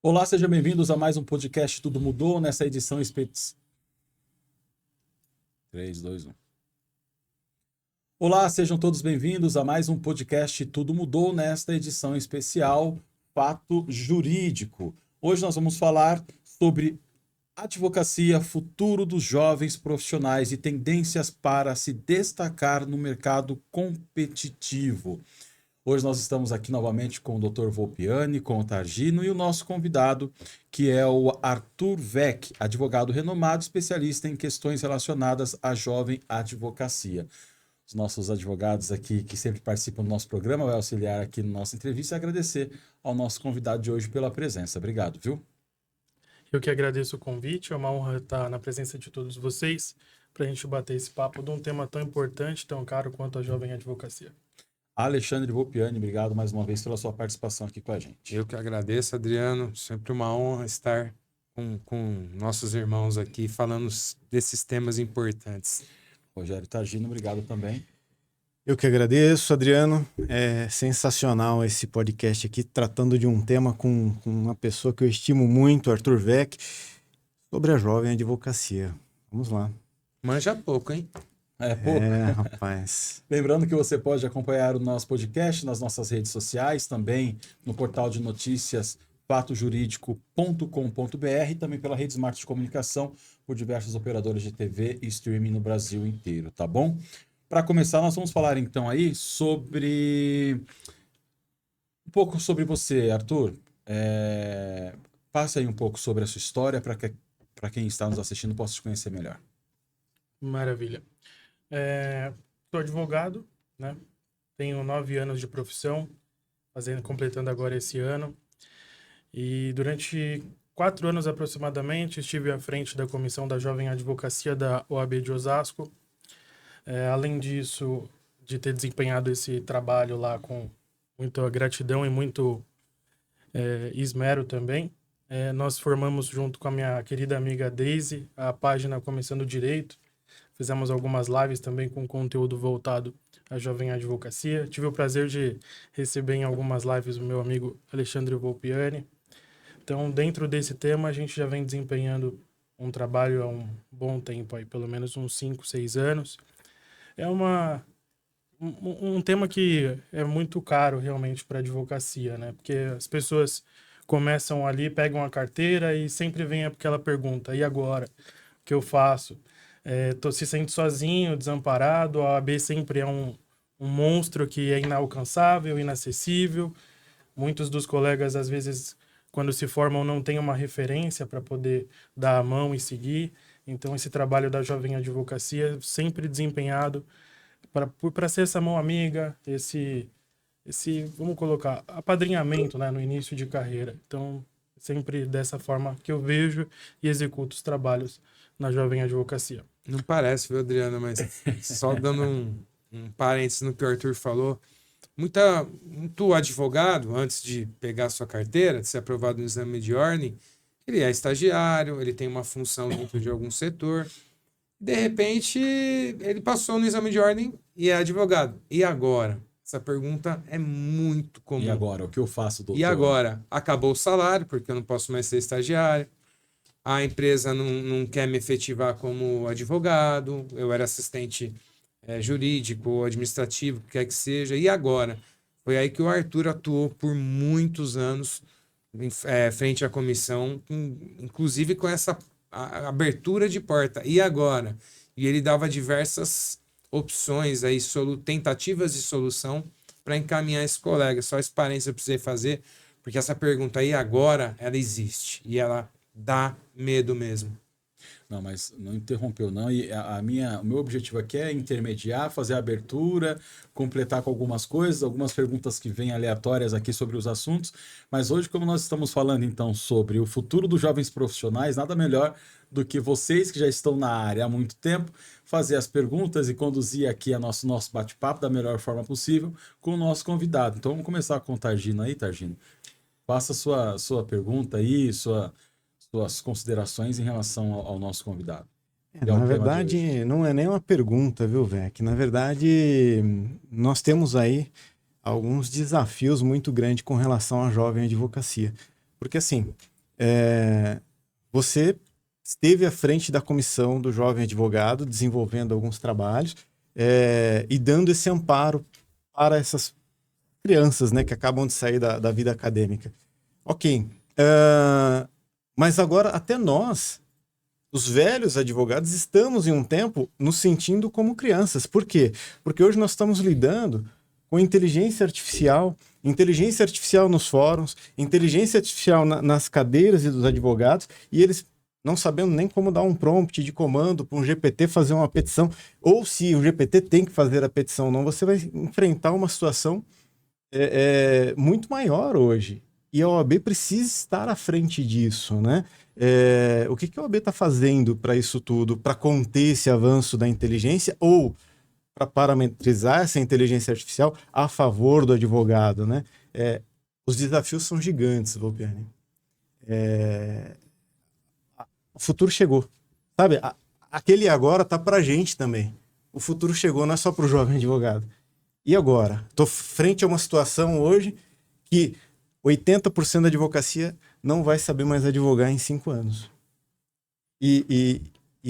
Olá, sejam bem-vindos a mais um podcast Tudo Mudou, nessa edição 3, 2, 1. Olá, sejam todos bem-vindos a mais um podcast Tudo Mudou, nesta edição especial Fato Jurídico. Hoje nós vamos falar sobre advocacia, futuro dos jovens profissionais e tendências para se destacar no mercado competitivo. Hoje nós estamos aqui novamente com o Dr. Volpiani, com o Targino e o nosso convidado, que é o Arthur Weck, advogado renomado, especialista em questões relacionadas à jovem advocacia. Os nossos advogados aqui que sempre participam do nosso programa vai auxiliar aqui na nossa entrevista e agradecer ao nosso convidado de hoje pela presença. Obrigado, viu? Eu que agradeço o convite, é uma honra estar na presença de todos vocês para a gente bater esse papo de um tema tão importante, tão caro quanto a jovem advocacia. Alexandre Volpiani, obrigado mais uma vez pela sua participação aqui com a gente. Eu que agradeço, Adriano. Sempre uma honra estar com nossos irmãos aqui falando desses temas importantes. Rogério Targino, obrigado também. Eu que agradeço, Adriano. É sensacional esse podcast aqui, tratando de um tema com uma pessoa que eu estimo muito, Arthur Weck, sobre a jovem advocacia. Vamos lá. Manja pouco, hein? É pouco. Rapaz. Lembrando que você pode acompanhar o nosso podcast nas nossas redes sociais, também no portal de notícias fatojuridico.com.br, também pela Rede Smart de Comunicação, por diversos operadores de TV e streaming no Brasil inteiro, tá bom? Para começar, nós vamos falar então aí sobre um pouco sobre você, Arthur. Passe aí um pouco sobre a sua história para quem está nos assistindo possa te conhecer melhor. Maravilha. Sou advogado, né? Tenho 9 anos de profissão, completando agora esse ano. E durante 4 anos aproximadamente estive à frente da Comissão da Jovem Advocacia da OAB de Osasco. Além disso, de ter desempenhado esse trabalho lá com muita gratidão e muito esmero também, nós formamos junto com a minha querida amiga Daisy a página Começando Direito. Fizemos algumas lives também com conteúdo voltado à jovem advocacia. Tive o prazer de receber em algumas lives o meu amigo Alexandre Volpiani. Então, dentro desse tema, a gente já vem desempenhando um trabalho há um bom tempo, aí, pelo menos uns 5, 6 anos. É um tema que é muito caro realmente para a advocacia, né? Porque as pessoas começam ali, pegam a carteira e sempre vem aquela pergunta: e agora? O que eu faço? Se sente sozinho, desamparado. A OAB sempre é um monstro que é inalcançável, inacessível. Muitos dos colegas, às vezes, quando se formam, não têm uma referência para poder dar a mão e seguir. Então, esse trabalho da jovem advocacia sempre desempenhado para ser essa mão amiga, esse, vamos colocar, apadrinhamento, né, no início de carreira. Então, sempre dessa forma que eu vejo e executo os trabalhos na jovem advocacia. Não parece, viu, Adriano? Mas só dando um parênteses no que o Arthur falou. Muito advogado, antes de pegar a sua carteira, de ser aprovado no exame de ordem, ele é estagiário, ele tem uma função dentro de algum setor. De repente, ele passou no exame de ordem e é advogado. E agora? Essa pergunta é muito comum. E agora? O que eu faço, doutor? E agora? Acabou o salário, porque eu não posso mais ser estagiário. A empresa não quer me efetivar como advogado. Eu era assistente jurídico, administrativo, o que quer que seja. E agora? Foi aí que o Arthur atuou por muitos anos frente à comissão, inclusive com essa abertura de porta. E agora? E ele dava diversas opções, aí, tentativas de solução para encaminhar esse colega. Só esse parênteses eu precisei fazer, porque essa pergunta aí agora, ela existe. E ela dá medo mesmo. Não, mas não interrompeu, não. E o meu objetivo aqui é intermediar, fazer a abertura, completar com algumas coisas, algumas perguntas que vêm aleatórias aqui sobre os assuntos. Mas hoje, como nós estamos falando, então, sobre o futuro dos jovens profissionais, nada melhor do que vocês que já estão na área há muito tempo, fazer as perguntas e conduzir aqui nosso bate-papo da melhor forma possível com o nosso convidado. Então, vamos começar com o Targino aí, Targino. Faça sua pergunta aí, suas considerações em relação ao nosso convidado. Na verdade, não é nem uma pergunta, viu, Weck? Na verdade, nós temos aí alguns desafios muito grandes com relação à jovem advocacia. Porque, assim, Você esteve à frente da comissão do jovem advogado, desenvolvendo alguns trabalhos e dando esse amparo para essas crianças, né, que acabam de sair da vida acadêmica. Ok. Mas agora, até nós, os velhos advogados, estamos em um tempo nos sentindo como crianças. Por quê? Porque hoje nós estamos lidando com inteligência artificial nos fóruns, inteligência artificial nas cadeiras dos advogados, e eles não sabendo nem como dar um prompt de comando para um GPT fazer uma petição, ou se o GPT tem que fazer a petição ou não, você vai enfrentar uma situação muito maior hoje. E a OAB precisa estar à frente disso, né? O que a OAB está fazendo para isso tudo, para conter esse avanço da inteligência ou para parametrizar essa inteligência artificial a favor do advogado, né? Os desafios são gigantes, Volpiani. O futuro chegou. Sabe, aquele agora está para a gente também. O futuro chegou, não é só para o jovem advogado. E agora? Estou frente a uma situação hoje que 80% da advocacia não vai saber mais advogar em 5 anos. E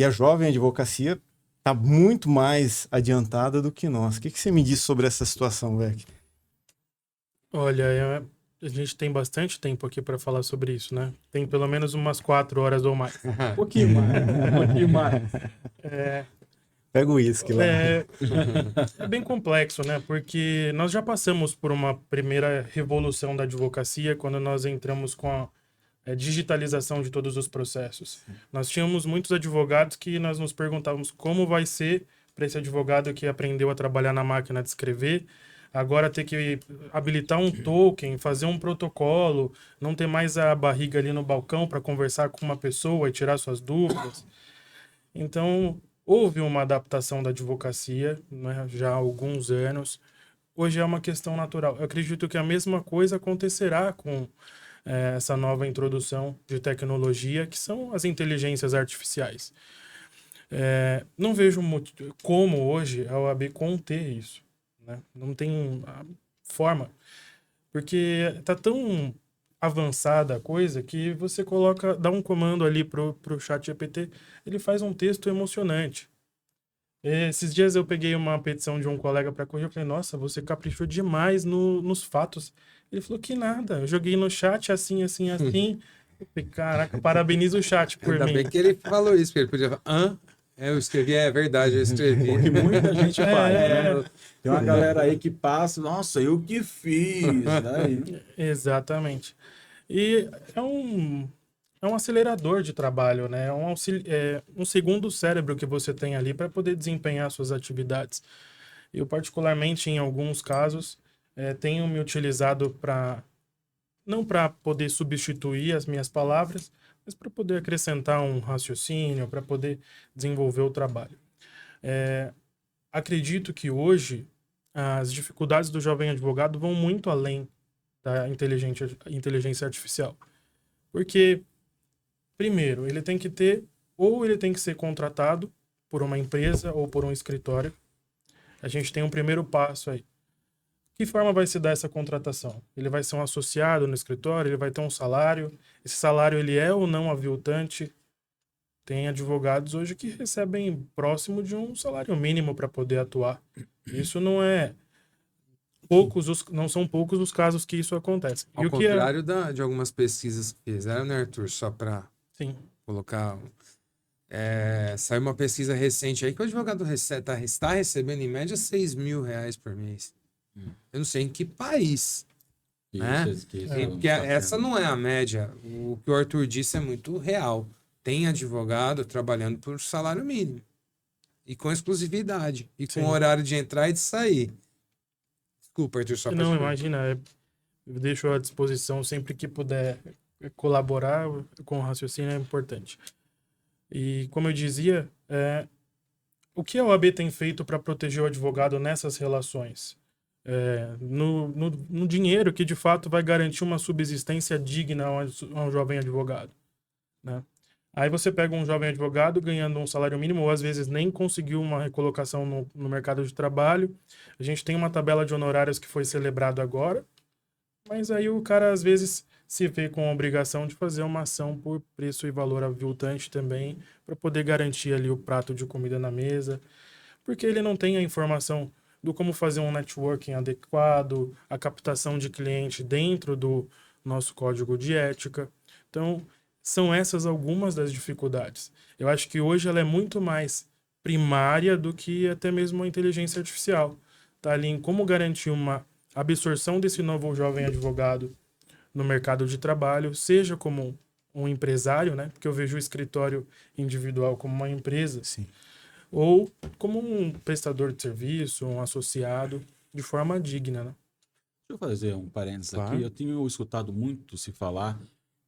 a jovem advocacia está muito mais adiantada do que nós. O que você me diz sobre essa situação, Vec? Olha, a gente tem bastante tempo aqui para falar sobre isso, né? Tem pelo menos umas 4 horas ou mais. Um pouquinho mais, um pouquinho mais. Pega o uísque lá. É bem complexo, né? Porque nós já passamos por uma primeira revolução da advocacia quando nós entramos com a digitalização de todos os processos. Nós tínhamos muitos advogados que nós nos perguntávamos como vai ser para esse advogado que aprendeu a trabalhar na máquina de escrever, agora ter que habilitar um token, fazer um protocolo, não ter mais a barriga ali no balcão para conversar com uma pessoa e tirar suas dúvidas. Então, houve uma adaptação da advocacia, né, já há alguns anos. Hoje é uma questão natural. Eu acredito que a mesma coisa acontecerá com essa nova introdução de tecnologia, que são as inteligências artificiais. Não vejo como hoje a OAB conter isso, né? Não tem forma, porque está tão avançada a coisa que você dá um comando ali pro chat GPT, ele faz um texto emocionante. Esses dias eu peguei uma petição de um colega para corrigir, eu falei, nossa, você caprichou demais nos fatos. Ele falou que nada, eu joguei no chat assim. Eu falei, caraca, parabenizo o chat por Ainda mim. bem que ele falou isso, porque ele podia falar, eu escrevi, é verdade, eu escrevi. O que muita gente faz, né? Tem uma galera aí que passa, nossa, eu que fiz, né? Exatamente. E é um acelerador de trabalho, né? É um segundo cérebro que você tem ali para poder desempenhar suas atividades. Eu, particularmente, em alguns casos, tenho me utilizado não para poder substituir as minhas palavras, mas para poder acrescentar um raciocínio, para poder desenvolver o trabalho. Acredito que hoje as dificuldades do jovem advogado vão muito além da inteligência artificial. Porque, primeiro, ele tem que ser contratado por uma empresa ou por um escritório. A gente tem um primeiro passo aí. Que forma vai se dar essa contratação? Ele vai ser um associado no escritório, ele vai ter um salário. Esse salário ele é ou não aviltante? Tem advogados hoje que recebem próximo de um salário mínimo para poder atuar. Isso não são poucos os casos que isso acontece. Ao contrário de algumas pesquisas que fizeram, né, Arthur? Só para colocar... saiu uma pesquisa recente aí que o advogado está recebendo em média R$6.000 por mês. Eu não sei em que país, né? Porque essa não é a média. O que o Arthur disse é muito real. Tem advogado trabalhando por salário mínimo. E com exclusividade. E com horário de entrar e de sair. Desculpa, Arthur, só para... Não, imagina. Eu deixo à disposição sempre que puder colaborar com o raciocínio, é importante. E, como eu dizia, o que a OAB tem feito para proteger o advogado nessas relações? No dinheiro que, de fato, vai garantir uma subsistência digna a um jovem advogado, né? Aí você pega um jovem advogado ganhando um salário mínimo, ou às vezes nem conseguiu uma recolocação no mercado de trabalho. A gente tem uma tabela de honorários que foi celebrado agora, mas aí o cara às vezes se vê com a obrigação de fazer uma ação por preço e valor aviltante também, para poder garantir ali o prato de comida na mesa, porque ele não tem a informação do como fazer um networking adequado, a captação de cliente dentro do nosso código de ética. Então, são essas algumas das dificuldades. Eu acho que hoje ela é muito mais primária do que até mesmo a inteligência artificial. Tá ali em como garantir uma absorção desse novo jovem advogado no mercado de trabalho, seja como um empresário, né? Porque eu vejo o escritório individual como uma empresa, Sim. ou como um prestador de serviço, um associado, de forma digna, né? Deixa eu fazer um parênteses Claro. aqui. Eu tenho escutado muito se falar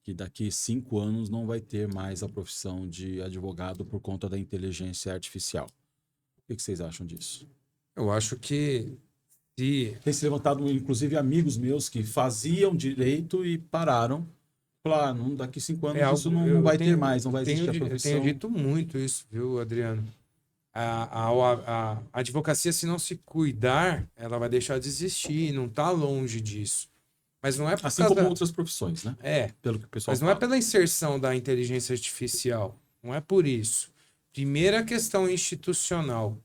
que daqui 5 anos não vai ter mais a profissão de advogado por conta da inteligência artificial. O que vocês acham disso? Eu acho que se Tem se levantado, inclusive, amigos meus que faziam direito e pararam. Falaram, não, daqui 5 anos é algo, isso não, eu não vai tenho- ter mais, não vai tenho existir a di- Eu profissão. tenho dito muito isso, viu, Adriano? A advocacia, se não se cuidar, ela vai deixar de existir, não está longe disso. Mas não é por Assim causa como da- outras profissões, né? É, Pelo que o pessoal mas não é fala. pela inserção da inteligência artificial, não é por isso. Primeira questão institucional,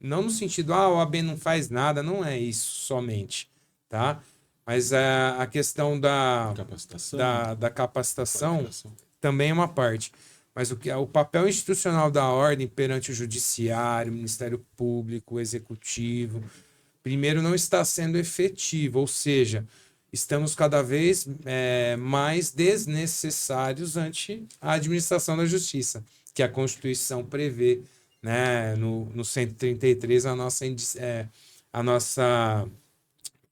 não no sentido, a OAB não faz nada, não é isso somente, tá? Mas a questão Capacitação. da capacitação qualificação. também é uma parte. Mas o papel institucional da ordem perante o judiciário, o Ministério Público, o Executivo, primeiro não está sendo efetivo, ou seja, estamos cada vez mais desnecessários ante a administração da justiça, que a Constituição prevê, né, no 133,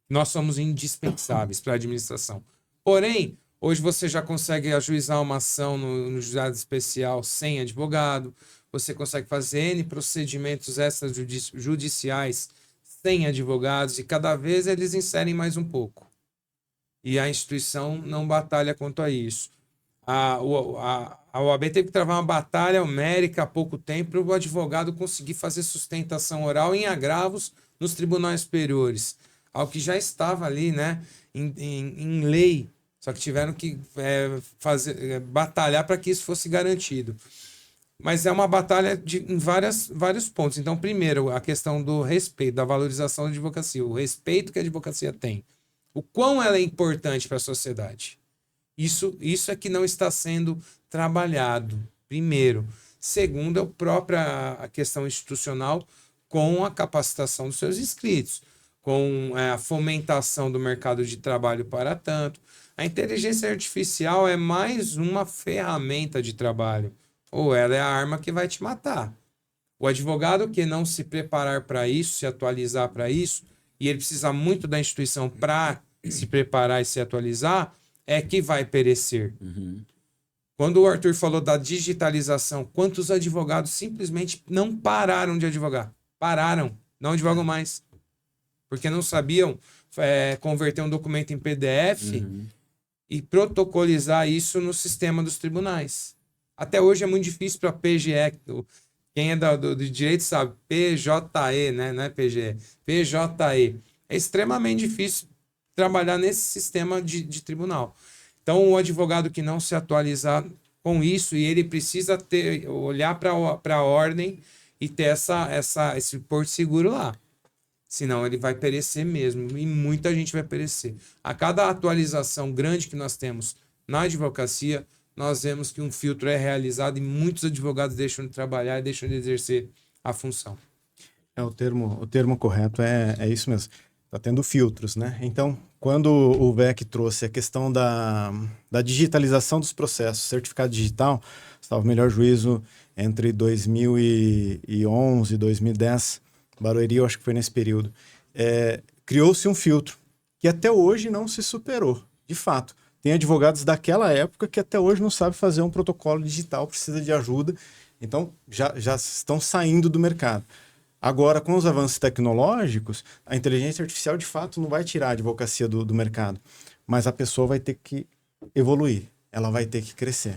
nós somos indispensáveis para a administração. Porém, hoje você já consegue ajuizar uma ação no juizado especial sem advogado, você consegue fazer N procedimentos extrajudiciais sem advogados, e cada vez eles inserem mais um pouco. E a instituição não batalha quanto a isso. A OAB teve que travar uma batalha homérica há pouco tempo para o advogado conseguir fazer sustentação oral em agravos nos tribunais superiores, ao que já estava ali, né, em lei, só que tiveram que batalhar para que isso fosse garantido. Mas é uma batalha em vários pontos. Então, primeiro, a questão do respeito, da valorização da advocacia, o respeito que a advocacia tem, o quão ela é importante para a sociedade. Isso é que não está sendo trabalhado, primeiro. Segundo, é a própria questão institucional com a capacitação dos seus inscritos, com a fomentação do mercado de trabalho para tanto. A inteligência artificial é mais uma ferramenta de trabalho, ou ela é a arma que vai te matar. O advogado que não se preparar para isso, se atualizar para isso, e ele precisa muito da instituição para se preparar e se atualizar, é que vai perecer. Uhum. Quando o Arthur falou da digitalização, quantos advogados simplesmente não pararam de advogar? Pararam, não advogam mais. Porque não sabiam converter um documento em PDF e protocolizar isso no sistema dos tribunais. Até hoje é muito difícil para a PGE, quem é do direito sabe, PJE, né? Não é PGE, PJE. É extremamente difícil trabalhar nesse sistema de tribunal. Então, o advogado que não se atualizar com isso, e ele precisa olhar para a ordem e ter esse porto seguro lá. Senão ele vai perecer mesmo, e muita gente vai perecer. A cada atualização grande que nós temos na advocacia, nós vemos que um filtro é realizado e muitos advogados deixam de trabalhar e deixam de exercer a função. O termo correto é isso mesmo. Está tendo filtros, né? Então, quando o VEC trouxe a questão da digitalização dos processos, certificado digital, estava o melhor juízo entre 2011 e 2010, Barueri, eu acho que foi nesse período. Criou-se um filtro que até hoje não se superou, de fato. Tem advogados daquela época que até hoje não sabem fazer um protocolo digital, precisa de ajuda. Então, já estão saindo do mercado. Agora, com os avanços tecnológicos, a inteligência artificial, de fato, não vai tirar a advocacia do mercado. Mas a pessoa vai ter que evoluir, ela vai ter que crescer.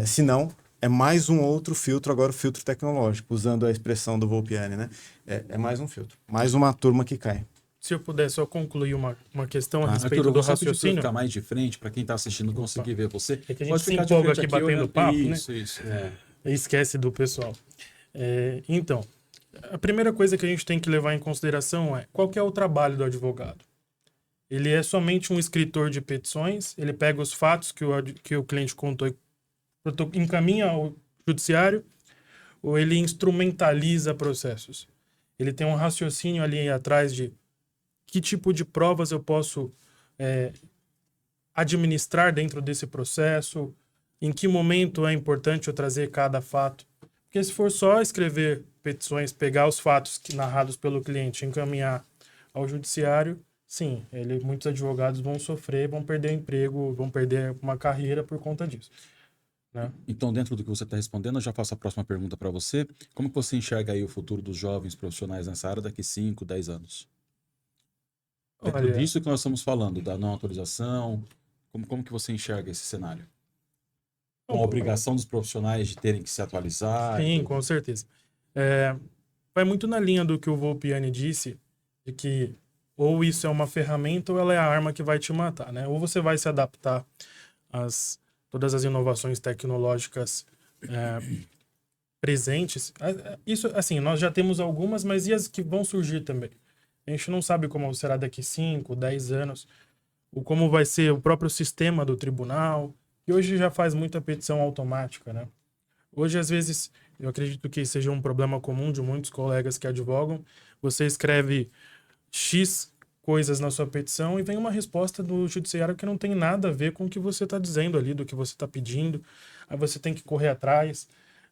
Senão, é mais um outro filtro, agora o filtro tecnológico, usando a expressão do Volpiani, né? É mais um filtro, mais uma turma que cai. se eu puder só concluir uma questão a respeito Arthur, eu do vou só pedir pra você raciocínio. ficar mais de frente, para quem está assistindo conseguir ver você. É que a gente Pode se ficar de empolga frente aqui batendo olhando- papo, né? Isso. Esquece do pessoal. Então, a primeira coisa que a gente tem que levar em consideração é qual que é o trabalho do advogado. Ele é somente um escritor de petições, ele pega os fatos que o cliente contou e encaminha ao judiciário, ou ele instrumentaliza processos. Ele tem um raciocínio ali atrás de que tipo de provas eu posso administrar dentro desse processo, em que momento é importante eu trazer cada fato. Porque se for só escrever petições, pegar os fatos narrados pelo cliente e encaminhar ao judiciário, sim, muitos advogados vão sofrer, vão perder emprego, vão perder uma carreira por conta disso. Né? Então, dentro do que você está respondendo, eu já faço a próxima pergunta para você. Como que você enxerga aí o futuro dos jovens profissionais nessa área daqui 5, 10 anos? Dentro Olha, disso que nós estamos falando, da não autorização, como que você enxerga esse cenário? Com a obrigação dos profissionais de terem que se atualizar? sim, com certeza. Vai muito na linha do que o Volpiani disse, de que ou isso é uma ferramenta ou ela é a arma que vai te matar, né? Ou você vai se adaptar às todas as inovações tecnológicas presentes. Isso, assim, nós já temos algumas, mas e as que vão surgir também? A gente não sabe como será daqui 5, 10 anos, ou como vai ser o próprio sistema do tribunal, que hoje já faz muita petição automática, né? Hoje, às vezes, eu acredito que seja um problema comum de muitos colegas que advogam. Você escreve X coisas na sua petição e vem uma resposta do judiciário que não tem nada a ver com o que você está dizendo ali, do que você está pedindo. Aí você tem que correr atrás.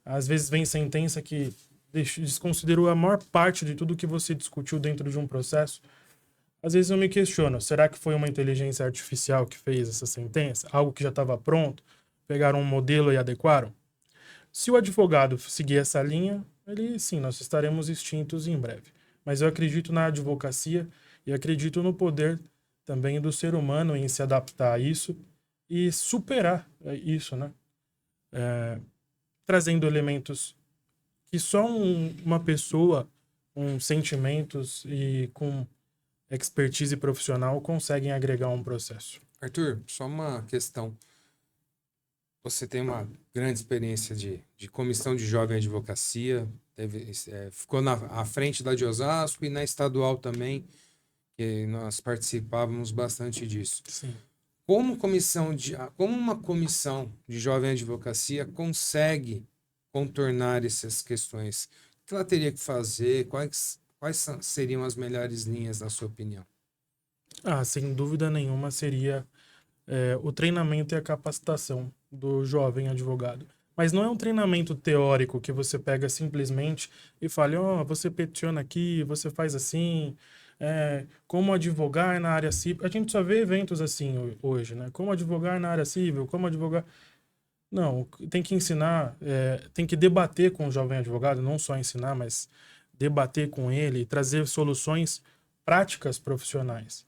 Às vezes vem sentença que desconsiderou a maior parte de tudo que você discutiu dentro de um processo. Às vezes eu me questiono, será que foi uma inteligência artificial que fez essa sentença? Algo que já estava pronto? Pegaram um modelo e adequaram? Se o advogado seguir essa linha, sim, nós estaremos extintos em breve. Mas eu acredito na advocacia e acredito no poder também do ser humano em se adaptar a isso e superar isso, né? Trazendo elementos que só uma pessoa com sentimentos e com expertise profissional conseguem agregar um processo. Arthur, só uma questão. Você tem uma grande experiência de comissão de jovem advocacia, ficou à frente da de Osasco e na estadual também, que nós participávamos bastante disso. Sim. Como uma comissão de jovem advocacia consegue contornar essas questões? O que ela teria que fazer? Quais seriam as melhores linhas, na sua opinião? Sem dúvida nenhuma seria o treinamento e a capacitação do jovem advogado. Mas não é um treinamento teórico que você pega simplesmente e fala, você peticiona aqui, você faz assim, como advogar na área civil. A gente só vê eventos assim hoje, né? Como advogar na área civil, como advogar... Não, tem que ensinar, tem que debater com o jovem advogado, não só ensinar, mas debater com ele e trazer soluções práticas profissionais.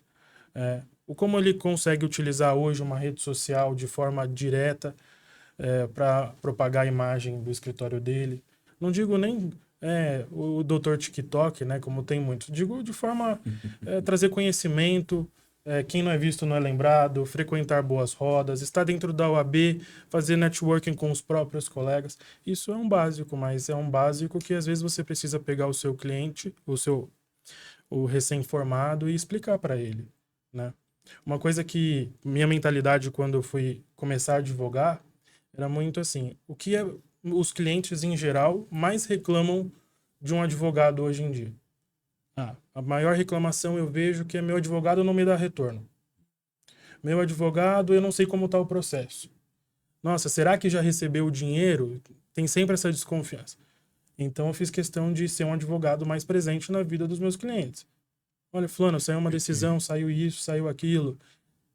Como ele consegue utilizar hoje uma rede social de forma direta para propagar a imagem do escritório dele. Não digo nem o doutor TikTok, né, como tem muito. Digo de forma trazer conhecimento, quem não é visto não é lembrado, frequentar boas rodas, estar dentro da OAB, fazer networking com os próprios colegas. Isso é um básico, mas é um básico que às vezes você precisa pegar o seu cliente, o recém-formado e explicar para ele, né? Uma coisa que minha mentalidade quando eu fui começar a advogar era muito assim, o que os clientes em geral mais reclamam de um advogado hoje em dia? A maior reclamação eu vejo que é meu advogado não me dá retorno. Meu advogado, eu não sei como está o processo. Nossa, será que já recebeu o dinheiro? Tem sempre essa desconfiança. Então eu fiz questão de ser um advogado mais presente na vida dos meus clientes. Olha, fulano, saiu uma decisão, saiu isso, saiu aquilo.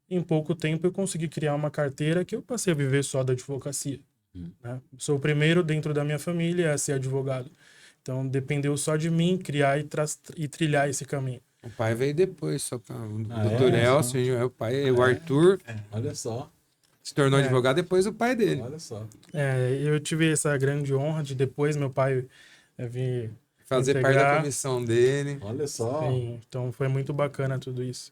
Em pouco tempo eu consegui criar uma carteira que eu passei a viver só da advocacia. Né? Sou o primeiro dentro da minha família a ser advogado. Então dependeu só de mim criar e trilhar esse caminho. O pai veio depois, só para o doutor Elcio, o pai, o Arthur. Olha só. Se tornou advogado depois o pai dele. Olha só. Eu tive essa grande honra de depois meu pai vir Fazer parte da integrar. comissão dele. Olha só. Sim, então foi muito bacana tudo isso.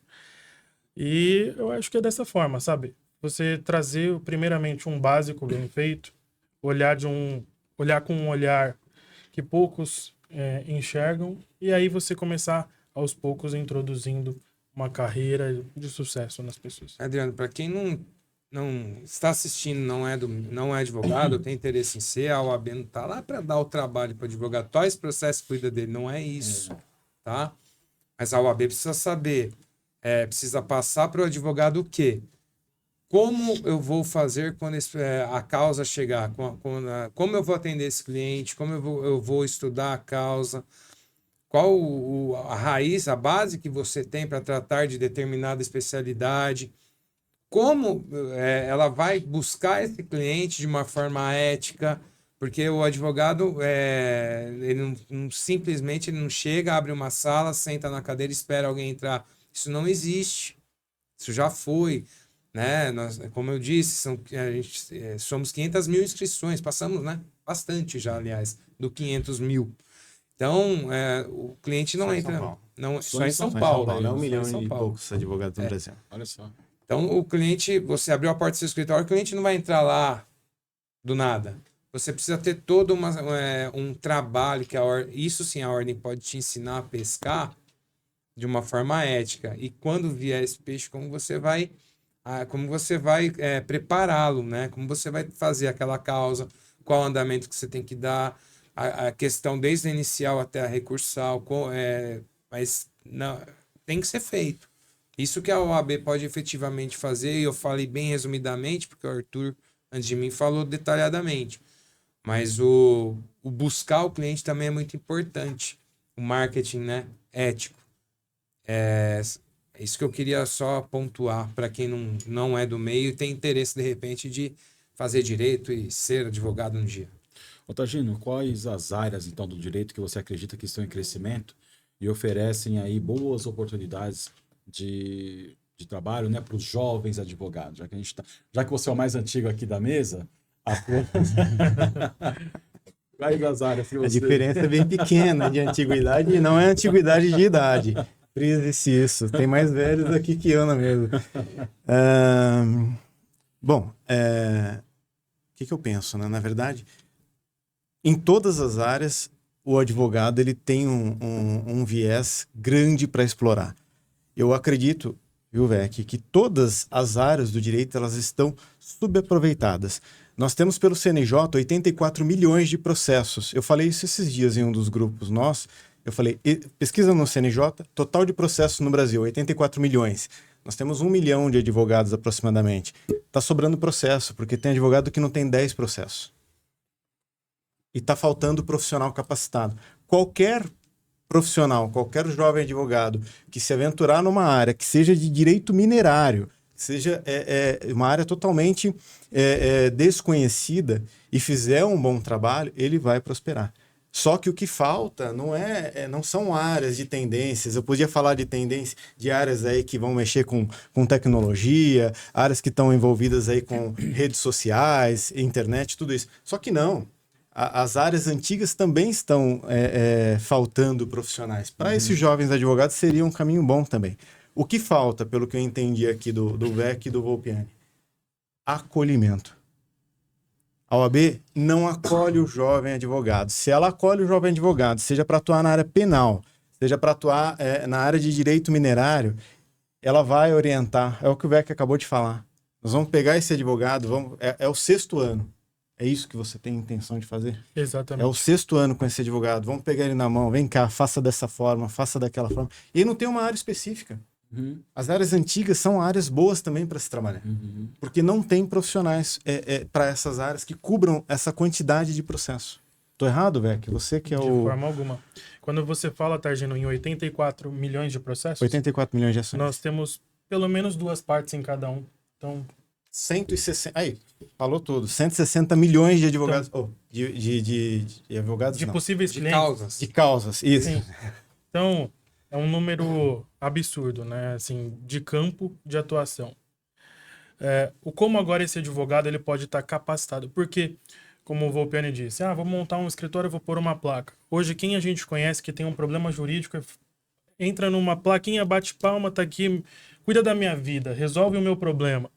E eu acho que é dessa forma, sabe? Você trazer primeiramente um básico bem feito, olhar com um olhar que poucos enxergam, e aí você começar aos poucos introduzindo uma carreira de sucesso nas pessoas. Adriano, para quem não está assistindo, não é advogado, tem interesse em ser, a OAB não está lá para dar o trabalho para o advogado, todo esse processo cuida dele, não é isso, tá? Mas a OAB precisa saber, precisa passar para o advogado o quê? Como eu vou fazer quando a causa chegar? Como eu vou atender esse cliente? Como eu vou estudar a causa? Qual a raiz, a base que você tem para tratar de determinada especialidade? Como ela vai buscar esse cliente de uma forma ética? Porque o advogado, ele simplesmente ele não chega, abre uma sala, senta na cadeira e espera alguém entrar. Isso não existe. Isso já foi. Né? Nós, como eu disse, somos 500 mil inscrições, passamos, né? Bastante já, aliás, do 500 mil. Então, o cliente não entra. Só em São Paulo. É 1 milhão São e Paulo. poucos advogados no Brasil. Olha só. Então, o cliente, você abriu a porta do seu escritório, o cliente não vai entrar lá do nada. Você precisa ter todo um trabalho que isso sim a ordem pode te ensinar a pescar de uma forma ética. E quando vier esse peixe, como você vai prepará-lo, né? Como você vai fazer aquela causa, qual andamento que você tem que dar, a questão desde a inicial até a recursal, mas não, tem que ser feito. Isso que a OAB pode efetivamente fazer, e eu falei bem resumidamente, porque o Arthur, antes de mim, falou detalhadamente. Mas o buscar o cliente também é muito importante. O marketing, né? Ético. É isso que eu queria só pontuar para quem não é do meio e tem interesse, de repente, de fazer direito e ser advogado um dia. Otagino, quais as áreas, então, do direito que você acredita que estão em crescimento e oferecem aí boas oportunidades de trabalho, né, para os jovens advogados? Já que você é o mais antigo aqui da mesa, quais as áreas que A você... diferença é bem pequena de antiguidade e não é antiguidade de idade. Frise-se isso. Tem mais velhos aqui que Ana mesmo. Bom, o que eu penso, né? Na verdade, em todas as áreas, o advogado ele tem um viés grande para explorar. Eu acredito, viu, Vec, que todas as áreas do direito elas estão subaproveitadas. Nós temos pelo CNJ 84 milhões de processos. Eu falei isso esses dias em um dos grupos nossos. Eu falei, pesquisa no CNJ, total de processos no Brasil, 84 milhões. Nós temos 1 milhão de advogados aproximadamente. Está sobrando processo, porque tem advogado que não tem 10 processos. E está faltando profissional capacitado. Qualquer profissional, qualquer jovem advogado que se aventurar numa área que seja de direito minerário, que seja uma área totalmente desconhecida e fizer um bom trabalho, ele vai prosperar. Só que o que falta não são áreas de tendências. Eu podia falar de tendências de áreas aí que vão mexer com tecnologia, áreas que estão envolvidas aí com redes sociais, internet, tudo isso. Só que não. As áreas antigas também estão faltando profissionais. Para esses jovens advogados seria um caminho bom também. O que falta, pelo que eu entendi aqui do VEC e do Volpiani? Acolhimento. A OAB não acolhe o jovem advogado. Se ela acolhe o jovem advogado, seja para atuar na área penal, seja para atuar na área de direito minerário, ela vai orientar. É o que o VEC acabou de falar. Nós vamos pegar esse advogado, é o 6º ano. É isso que você tem intenção de fazer? Exatamente. É o 6º ano com esse advogado. Vamos pegar ele na mão, vem cá, faça dessa forma, faça daquela forma. E não tem uma área específica. Uhum. As áreas antigas são áreas boas também para se trabalhar. Uhum. Porque não tem profissionais para essas áreas que cubram essa quantidade de processo. Tô errado, Vec? Você que é De forma alguma. Quando você fala, Targino, em 84 milhões de processos, 84 milhões de ações. nós temos pelo menos 2 partes em cada um. Então, 160... Aí, falou tudo. 160 milhões de advogados... de advogados, de não. possíveis De clientes. causas. De causas, isso. Sim. Então, é um número absurdo, né? Assim, de campo de atuação. Como agora esse advogado ele pode estar capacitado? Porque como o Volpiani disse, vou montar um escritório, eu vou pôr uma placa. Hoje, quem a gente conhece que tem um problema jurídico, entra numa plaquinha, bate palma, tá aqui, cuida da minha vida, resolve o meu problema.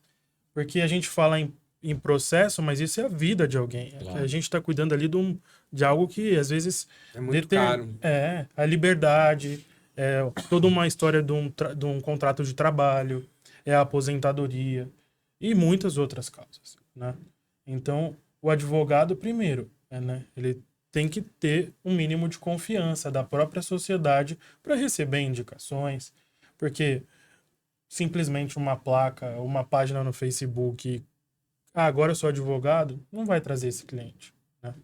Porque a gente fala em processo, mas isso é a vida de alguém. Claro. A gente está cuidando ali de algo que, às vezes... É muito caro. A liberdade, toda uma história de um contrato de trabalho, a aposentadoria e muitas outras causas, né? Então, o advogado, primeiro, né? Ele tem que ter um mínimo de confiança da própria sociedade para receber indicações, porque simplesmente uma placa, uma página no Facebook, agora eu sou advogado, não vai trazer esse cliente, né?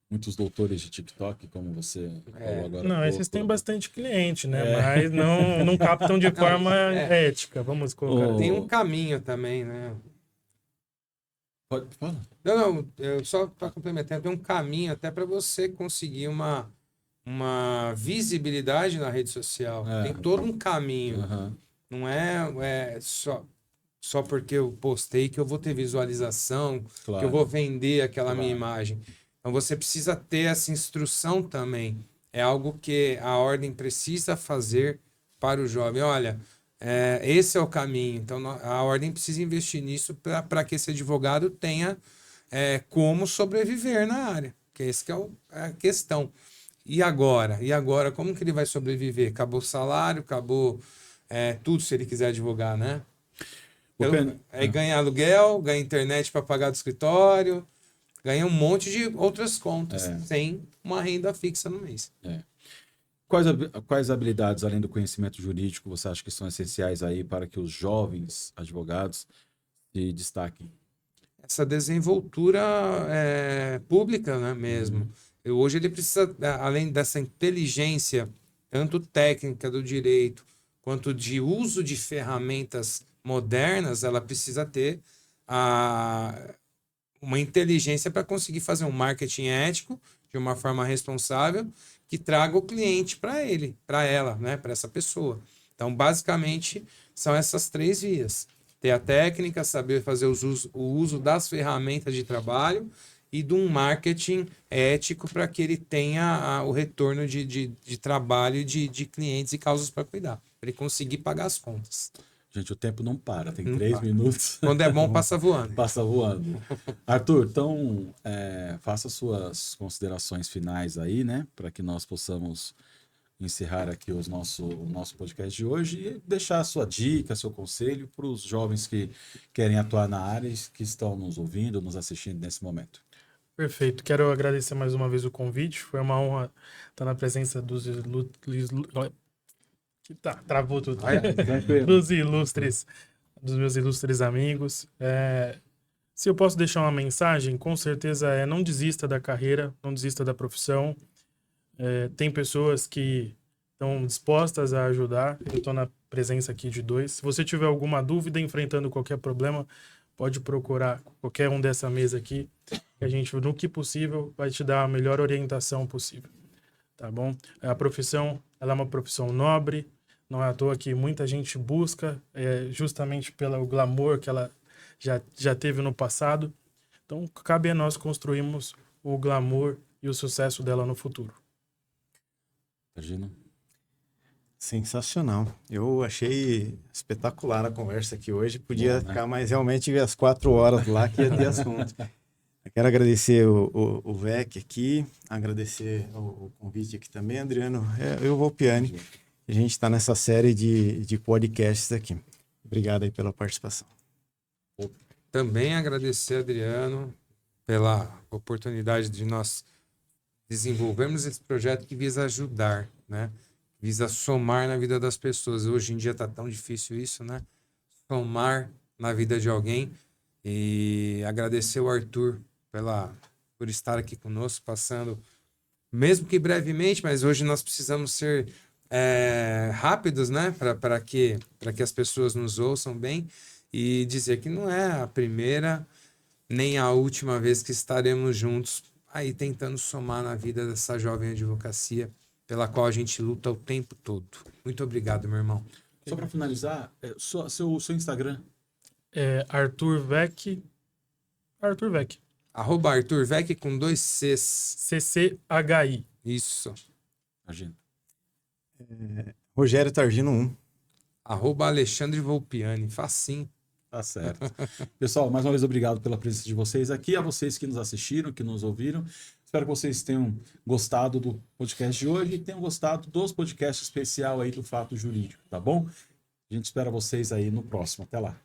Muitos doutores de TikTok, como você falou agora. Não, há esses pouco. têm bastante cliente, né? Mas não captam de forma ética, vamos colocar. Tem um caminho também, né? Pode falar. Não, eu só para complementar, tem um caminho até para você conseguir uma visibilidade na rede social. Tem todo um caminho. Uhum. Não é só porque eu postei que eu vou ter visualização, Claro. que eu vou vender aquela minha Claro. imagem. Então você precisa ter essa instrução também. É algo que a ordem precisa fazer para o jovem. Olha, esse é o caminho. Então a ordem precisa investir nisso para que esse advogado tenha como sobreviver na área. Que esse que é a questão. E agora? Como que ele vai sobreviver? Acabou o salário, acabou tudo se ele quiser advogar, né? Ganha aluguel, ganha internet para pagar do escritório, ganha um monte de outras contas, sem uma renda fixa no mês. Quais habilidades, além do conhecimento jurídico, você acha que são essenciais aí para que os jovens advogados se destaquem? Essa desenvoltura pública, né, mesmo. Hoje ele precisa, além dessa inteligência, tanto técnica do direito, quanto de uso de ferramentas modernas, ela precisa ter uma inteligência para conseguir fazer um marketing ético, de uma forma responsável, que traga o cliente para ele, para ela, né, para essa pessoa. Então, basicamente, são essas 3 vias. Ter a técnica, saber fazer o uso das ferramentas de trabalho e de um marketing ético para que ele tenha o retorno de trabalho de clientes e causas para cuidar, para ele conseguir pagar as contas. Gente, o tempo não para, tem Não 3 para. minutos. Quando é bom, passa voando. Passa voando. Arthur, então, faça suas considerações finais aí, né? Para que nós possamos encerrar aqui o nosso podcast de hoje e deixar a sua dica, seu conselho para os jovens que querem atuar na área e que estão nos ouvindo, nos assistindo nesse momento. Perfeito. Quero agradecer mais uma vez o convite. Foi uma honra estar na presença dos travou tudo. Dos meus ilustres amigos. Se eu posso deixar uma mensagem, com certeza não desista da carreira, não desista da profissão. Tem pessoas que estão dispostas a ajudar. Eu estou na presença aqui de 2. Se você tiver alguma dúvida, enfrentando qualquer problema, pode procurar qualquer um dessa mesa aqui, que a gente, no que possível, vai te dar a melhor orientação possível. Tá bom? A profissão, ela é uma profissão nobre, não é à toa que muita gente busca, justamente pelo glamour que ela já teve no passado. Então, cabe a nós construirmos o glamour e o sucesso dela no futuro. Imagina. Sensacional. Eu achei espetacular a conversa aqui hoje. Podia ficar mais realmente as 4 horas lá que ia ter assunto. Eu quero agradecer o VEC aqui, agradecer o convite aqui também, Adriano. Eu vou Volpiani. A gente está nessa série de podcasts aqui. Obrigado aí pela participação. Também agradecer, Adriano, pela oportunidade de nós desenvolvermos esse projeto que visa ajudar, né? Visa somar na vida das pessoas. Hoje em dia está tão difícil isso, né? Somar na vida de alguém. E agradecer o Arthur por estar aqui conosco, passando, mesmo que brevemente, mas hoje nós precisamos ser rápidos, né? Para que as pessoas nos ouçam bem e dizer que não é a primeira nem a última vez que estaremos juntos aí tentando somar na vida dessa jovem advocacia pela qual a gente luta o tempo todo. Muito obrigado, meu irmão. Só para finalizar, seu Instagram. Arthur Vec. Arthur Vec. @ArthurVec com 2 Cs. CCHI. Isso. Imagina. Rogério Targino 1. @Alexandre Volpiani. Facinho. Tá certo. Pessoal, mais uma vez obrigado pela presença de vocês aqui, a vocês que nos assistiram, que nos ouviram. Espero que vocês tenham gostado do podcast de hoje e tenham gostado dos podcasts especial aí do Fato Jurídico, tá bom? A gente espera vocês aí no próximo. Até lá.